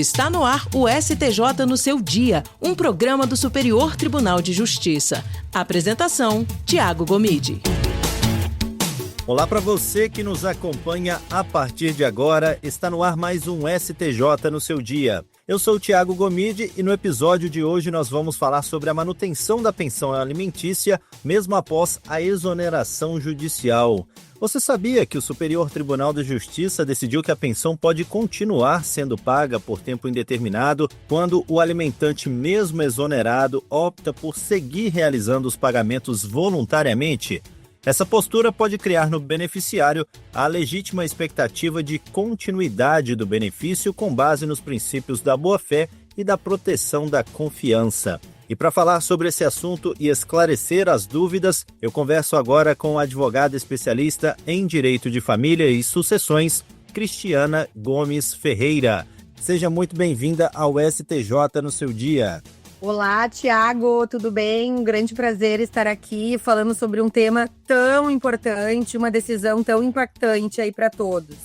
Está no ar o STJ no seu dia, um programa do Superior Tribunal de Justiça. Apresentação, Tiago Gomide. Olá para você que nos acompanha a partir de agora, está no ar mais um STJ no seu dia. Eu sou o Tiago Gomide e no episódio de hoje nós vamos falar sobre a manutenção da pensão alimentícia mesmo após a exoneração judicial. Você sabia que o Superior Tribunal de Justiça decidiu que a pensão pode continuar sendo paga por tempo indeterminado quando o alimentante, mesmo exonerado, opta por seguir realizando os pagamentos voluntariamente? Essa postura pode criar no beneficiário a legítima expectativa de continuidade do benefício com base nos princípios da boa-fé e da proteção da confiança. E para falar sobre esse assunto e esclarecer as dúvidas, eu converso agora com a advogada especialista em Direito de Família e Sucessões, Cristiana Gomes Ferreira. Seja muito bem-vinda ao STJ no seu dia. Olá, Tiago, tudo bem? Um grande prazer estar aqui falando sobre um tema tão importante, uma decisão tão impactante aí para todos.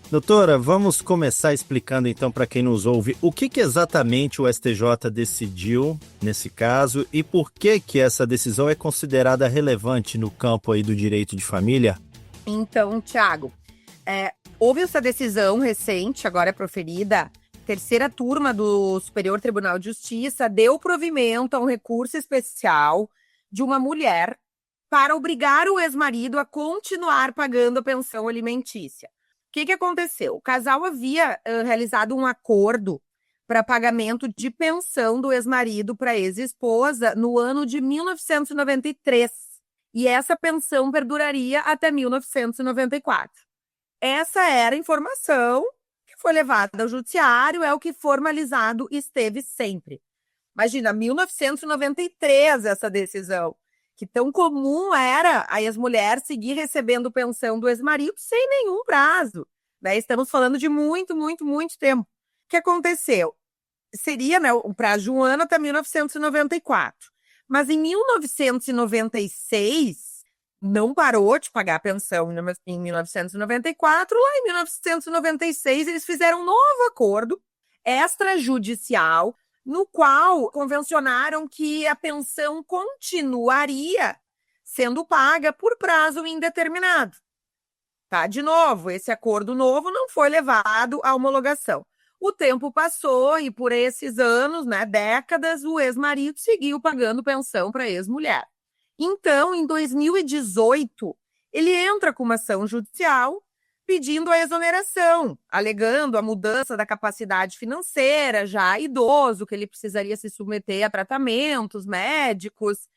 Doutora, vamos começar explicando então para quem nos ouve o que exatamente o STJ decidiu nesse caso e por que essa decisão é considerada relevante no campo aí do direito de família? Então, Tiago, houve essa decisão recente, agora é proferida. Terceira turma do Superior Tribunal de Justiça deu provimento a um recurso especial de uma mulher para obrigar o ex-marido a continuar pagando a pensão alimentícia. O que aconteceu? O casal havia realizado um acordo para pagamento de pensão do ex-marido para a ex-esposa no ano de 1993. E essa pensão perduraria até 1994. Essa era a informação foi levado ao judiciário, é o que formalizado esteve sempre. Imagina, 1993 essa decisão, que tão comum era a ex-mulher seguir recebendo pensão do ex-marido sem nenhum prazo. Né? Estamos falando de muito tempo. O que aconteceu? Seria, né, o prazo de um ano até 1994. Mas em 1996... não parou de pagar a pensão em 1994, lá em 1996 eles fizeram um novo acordo extrajudicial, no qual convencionaram que a pensão continuaria sendo paga por prazo indeterminado. Tá? De novo, esse acordo novo não foi levado à homologação. O tempo passou e por esses anos, né, décadas, o ex-marido seguiu pagando pensão para a ex-mulher. Então, em 2018, ele entra com uma ação judicial pedindo a exoneração, alegando a mudança da capacidade financeira, já idoso, que ele precisaria se submeter a tratamentos médicos.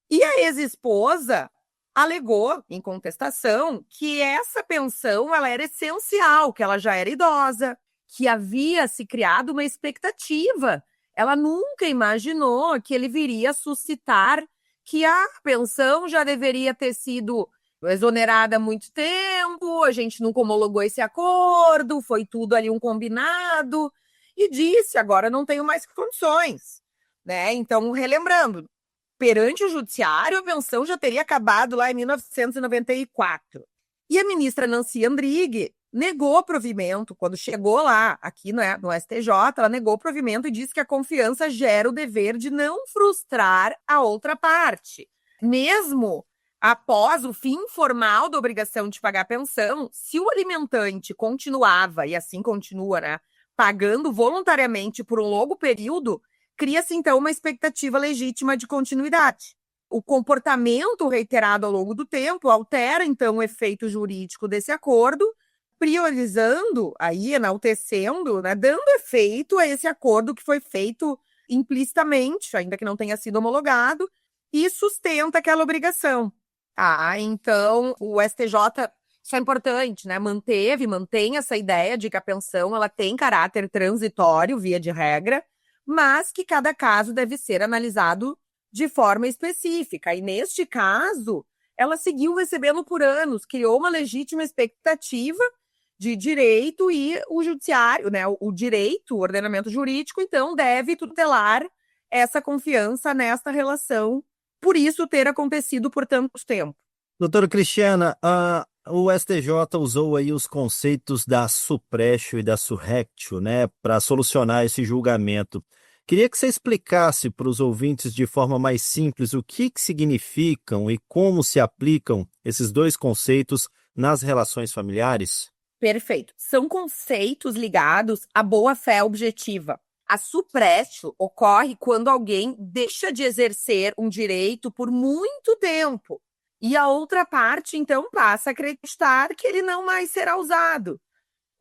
E a ex-esposa alegou, em contestação, que essa pensão ela era essencial, que ela já era idosa, que havia se criado uma expectativa. Ela nunca imaginou que ele viria a suscitar que a pensão já deveria ter sido exonerada há muito tempo, a gente nunca homologou esse acordo, foi tudo ali um combinado, e disse, agora não tenho mais condições. Né? Então, relembrando, perante o judiciário, a pensão já teria acabado lá em 1994. E a ministra Nancy Andrighi negou provimento, quando chegou lá, aqui no STJ, ela negou provimento e disse que a confiança gera o dever de não frustrar a outra parte. Mesmo após o fim formal da obrigação de pagar pensão, se o alimentante continuava, e assim continua, né, pagando voluntariamente por um longo período, cria-se então uma expectativa legítima de continuidade. O comportamento reiterado ao longo do tempo altera então o efeito jurídico desse acordo, priorizando, aí, enaltecendo, né, dando efeito a esse acordo que foi feito implicitamente, ainda que não tenha sido homologado, e sustenta aquela obrigação. Então, o STJ, isso é importante, né, mantém essa ideia de que a pensão ela tem caráter transitório, via de regra, mas que cada caso deve ser analisado de forma específica. E, neste caso, ela seguiu recebendo por anos, criou uma legítima expectativa de direito e o judiciário, né, o direito, o ordenamento jurídico, então, deve tutelar essa confiança nesta relação, por isso ter acontecido por tanto tempo. Doutora Cristiana, o STJ usou aí os conceitos da suprécio e da surrectio, né, para solucionar esse julgamento. Queria que você explicasse para os ouvintes de forma mais simples o que significam e como se aplicam esses dois conceitos nas relações familiares. Perfeito. São conceitos ligados à boa-fé objetiva. A suprécio ocorre quando alguém deixa de exercer um direito por muito tempo e a outra parte, então, passa a acreditar que ele não mais será usado.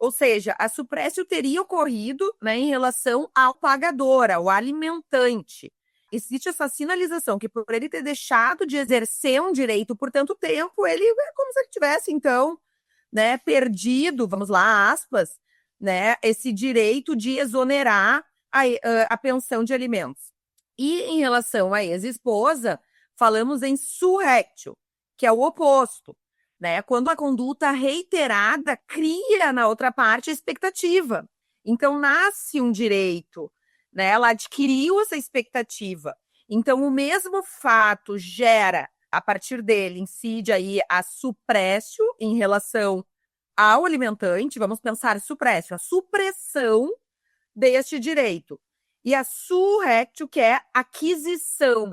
Ou seja, a suprécio teria ocorrido, né, em relação ao pagador, ao alimentante. Existe essa sinalização que por ele ter deixado de exercer um direito por tanto tempo, ele é como se ele tivesse, então, né, perdido, vamos lá, aspas, né, esse direito de exonerar a pensão de alimentos. E em relação à ex-esposa, falamos em surrectio, que é o oposto. Né? Quando a conduta reiterada cria na outra parte a expectativa. Então, nasce um direito, né? Ela adquiriu essa expectativa. Então, o mesmo fato gera, a partir dele, incide aí a suprécio em relação ao alimentante, vamos pensar suprécio, a supressão deste direito. E a surrectio, que é aquisição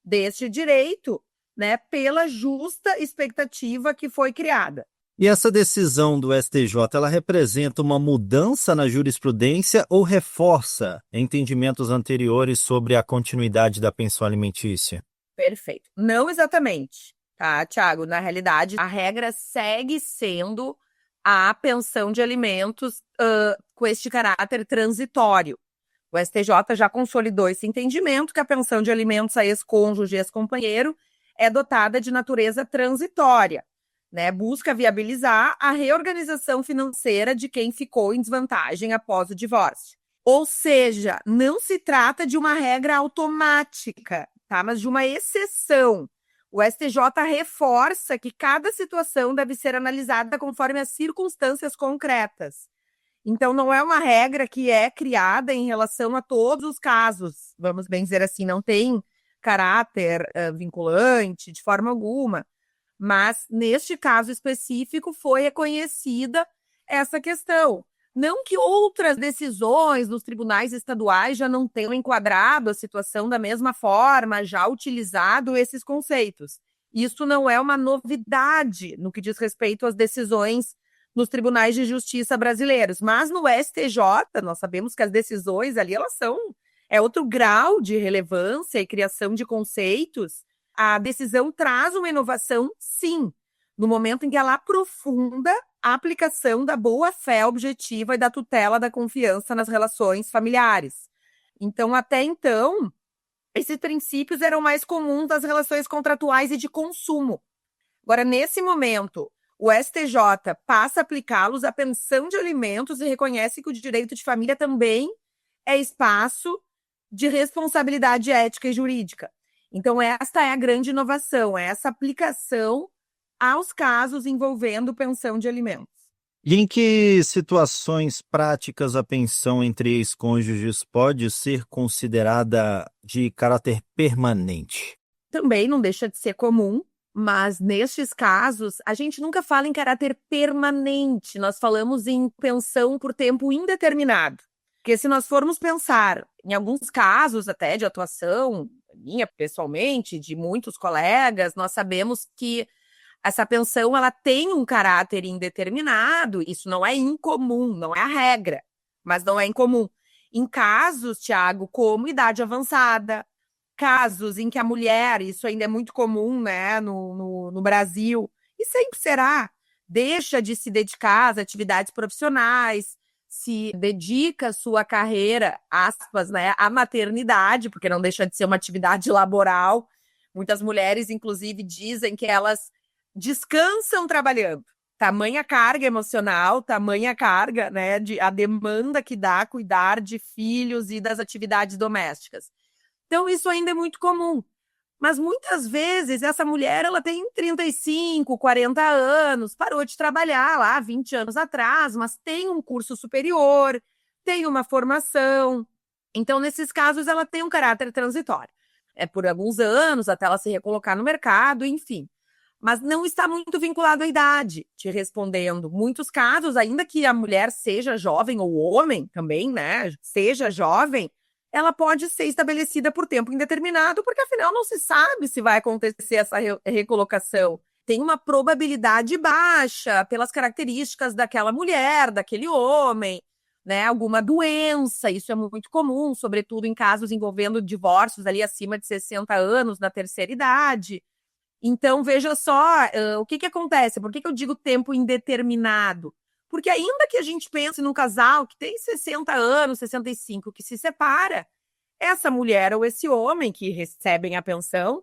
deste direito, né, pela justa expectativa que foi criada. E essa decisão do STJ, ela representa uma mudança na jurisprudência ou reforça entendimentos anteriores sobre a continuidade da pensão alimentícia? Perfeito. Não exatamente, tá, Tiago? Na realidade, a regra segue sendo a pensão de alimentos com este caráter transitório. O STJ já consolidou esse entendimento que a pensão de alimentos a ex-cônjuge e ex-companheiro é dotada de natureza transitória, né? Busca viabilizar a reorganização financeira de quem ficou em desvantagem após o divórcio. Ou seja, não se trata de uma regra automática, tá? Mas de uma exceção. O STJ reforça que cada situação deve ser analisada conforme as circunstâncias concretas. Então, não é uma regra que é criada em relação a todos os casos, vamos bem dizer assim, não tem caráter vinculante de forma alguma, mas neste caso específico foi reconhecida essa questão. Não que outras decisões nos tribunais estaduais já não tenham enquadrado a situação da mesma forma, já utilizado esses conceitos. Isso não é uma novidade no que diz respeito às decisões nos tribunais de justiça brasileiros, mas no STJ, nós sabemos que as decisões ali, elas são outro grau de relevância e criação de conceitos. A decisão traz uma inovação, sim, no momento em que ela aprofunda a aplicação da boa-fé objetiva e da tutela da confiança nas relações familiares. Então, até então, esses princípios eram mais comuns das relações contratuais e de consumo. Agora, nesse momento, o STJ passa a aplicá-los à pensão de alimentos e reconhece que o direito de família também é espaço de responsabilidade ética e jurídica. Então, esta é a grande inovação, é essa aplicação aos casos envolvendo pensão de alimentos. E em que situações práticas a pensão entre ex-cônjuges pode ser considerada de caráter permanente? Também não deixa de ser comum, mas nestes casos, a gente nunca fala em caráter permanente, nós falamos em pensão por tempo indeterminado. Porque se nós formos pensar em alguns casos até de atuação, minha pessoalmente, de muitos colegas, nós sabemos que essa pensão ela tem um caráter indeterminado, isso não é incomum, não é a regra, mas não é incomum. Em casos, Tiago, como idade avançada, casos em que a mulher, isso ainda é muito comum, né, no Brasil, e sempre será, deixa de se dedicar às atividades profissionais, se dedica a sua carreira, aspas, né, à maternidade, porque não deixa de ser uma atividade laboral. Muitas mulheres, inclusive, dizem que elas descansam trabalhando. Tamanha carga emocional, tamanha carga, né, a demanda que dá cuidar de filhos e das atividades domésticas. Então, isso ainda é muito comum. Mas muitas vezes essa mulher ela tem 35, 40 anos, parou de trabalhar lá 20 anos atrás, mas tem um curso superior, tem uma formação. Então, nesses casos, ela tem um caráter transitório. É por alguns anos até ela se recolocar no mercado, enfim. mas não está muito vinculado à idade, te respondendo. Muitos casos, ainda que a mulher seja jovem, ou o homem também, né, seja jovem, ela pode ser estabelecida por tempo indeterminado, porque afinal não se sabe se vai acontecer essa recolocação. Tem uma probabilidade baixa pelas características daquela mulher, daquele homem, né, alguma doença, isso é muito comum, sobretudo em casos envolvendo divórcios ali acima de 60 anos, na terceira idade. Então, veja só, o que acontece? Por que eu digo tempo indeterminado? Porque ainda que a gente pense num casal que tem 60 anos, 65, que se separa, essa mulher ou esse homem que recebem a pensão,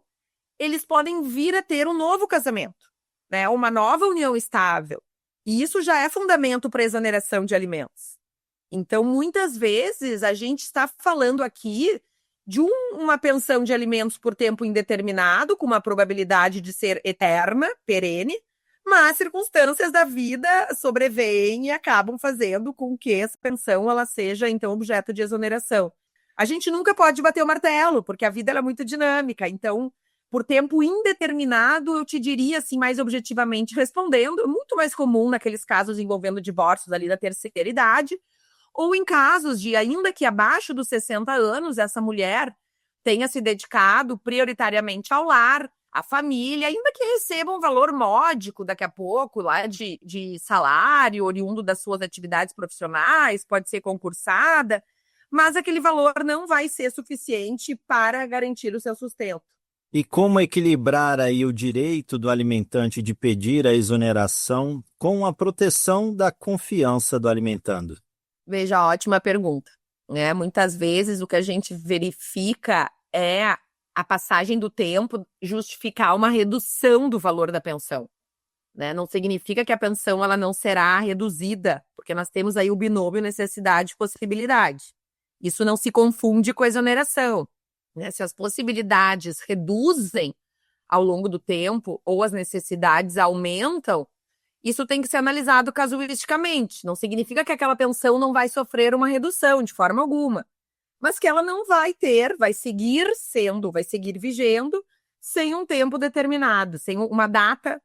eles podem vir a ter um novo casamento, né? Uma nova união estável. E isso já é fundamento para exoneração de alimentos. Então, muitas vezes, a gente está falando aqui de uma pensão de alimentos por tempo indeterminado, com uma probabilidade de ser eterna, perene, mas circunstâncias da vida sobrevêm e acabam fazendo com que essa pensão ela seja, então, objeto de exoneração. A gente nunca pode bater o martelo, porque a vida ela é muito dinâmica. Então, por tempo indeterminado, eu te diria, assim, mais objetivamente respondendo, muito mais comum naqueles casos envolvendo divórcios ali da terceira idade, ou em casos de, ainda que abaixo dos 60 anos, essa mulher tenha se dedicado prioritariamente ao lar, à família, ainda que receba um valor módico daqui a pouco, lá de salário, oriundo das suas atividades profissionais, pode ser concursada, mas aquele valor não vai ser suficiente para garantir o seu sustento. E como equilibrar aí o direito do alimentante de pedir a exoneração com a proteção da confiança do alimentando? Veja, ótima pergunta, né? Muitas vezes o que a gente verifica é a passagem do tempo justificar uma redução do valor da pensão, né? Não significa que a pensão ela não será reduzida, porque nós temos aí o binômio necessidade e possibilidade. Isso não se confunde com a exoneração, né? Se as possibilidades reduzem ao longo do tempo ou as necessidades aumentam, isso tem que ser analisado casuisticamente. Não significa que aquela pensão não vai sofrer uma redução de forma alguma, mas que ela não vai ter, vai seguir vigendo, sem um tempo determinado, sem uma data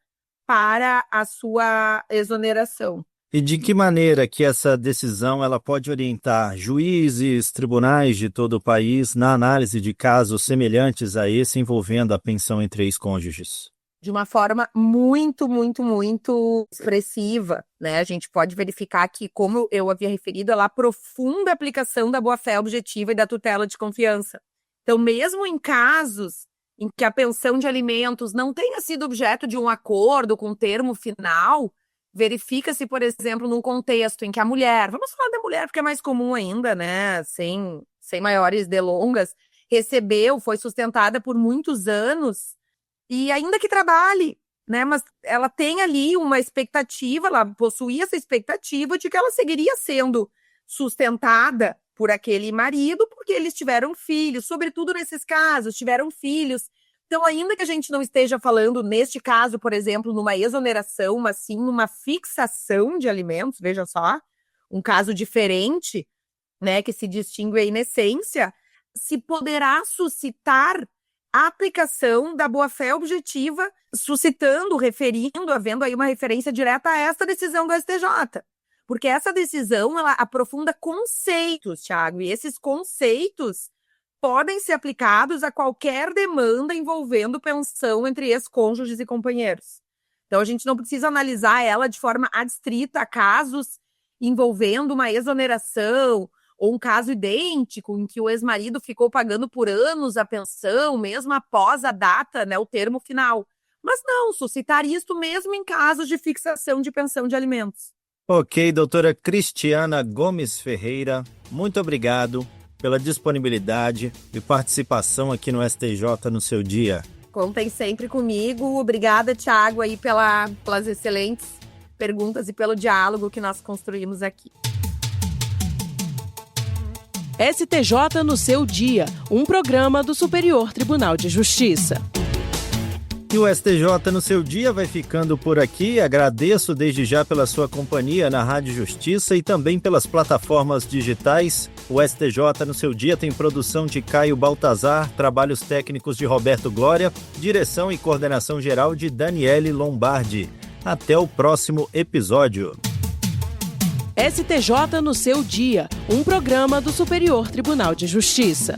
para a sua exoneração. E de que maneira que essa decisão ela pode orientar juízes, tribunais de todo o país na análise de casos semelhantes a esse envolvendo a pensão entre ex-cônjuges? De uma forma muito, muito, muito expressiva, né? A gente pode verificar que, como eu havia referido, ela aprofunda a aplicação da boa-fé objetiva e da tutela de confiança. Então, mesmo em casos em que a pensão de alimentos não tenha sido objeto de um acordo com termo final, verifica-se, por exemplo, num contexto em que a mulher, vamos falar da mulher porque é mais comum ainda, né? Sem maiores delongas, foi sustentada por muitos anos, e ainda que trabalhe, né, mas ela tem ali uma expectativa, ela possuía essa expectativa de que ela seguiria sendo sustentada por aquele marido, porque eles tiveram filhos, sobretudo nesses casos, tiveram filhos. Então, ainda que a gente não esteja falando, neste caso, por exemplo, numa exoneração, mas sim numa fixação de alimentos, veja só, um caso diferente, né, que se distingue aí na essência, se poderá suscitar a aplicação da boa-fé objetiva, referindo, havendo aí uma referência direta a esta decisão do STJ. Porque essa decisão, ela aprofunda conceitos, Thiago, e esses conceitos podem ser aplicados a qualquer demanda envolvendo pensão entre ex-cônjuges e companheiros. Então, a gente não precisa analisar ela de forma adstrita a casos envolvendo uma exoneração, ou um caso idêntico em que o ex-marido ficou pagando por anos a pensão, mesmo após a data, né, o termo final. Mas não, suscitar isto mesmo em casos de fixação de pensão de alimentos. Ok, doutora Cristiana Gomes Ferreira, muito obrigado pela disponibilidade e participação aqui no STJ no seu dia. Contem sempre comigo. Obrigada, Thiago, aí pelas excelentes perguntas e pelo diálogo que nós construímos aqui. STJ no seu dia, um programa do Superior Tribunal de Justiça. E o STJ no seu dia vai ficando por aqui. Agradeço desde já pela sua companhia na Rádio Justiça e também pelas plataformas digitais. O STJ no seu dia tem produção de Caio Baltazar, trabalhos técnicos de Roberto Glória, direção e coordenação geral de Daniele Lombardi. Até o próximo episódio. STJ no seu dia, um programa do Superior Tribunal de Justiça.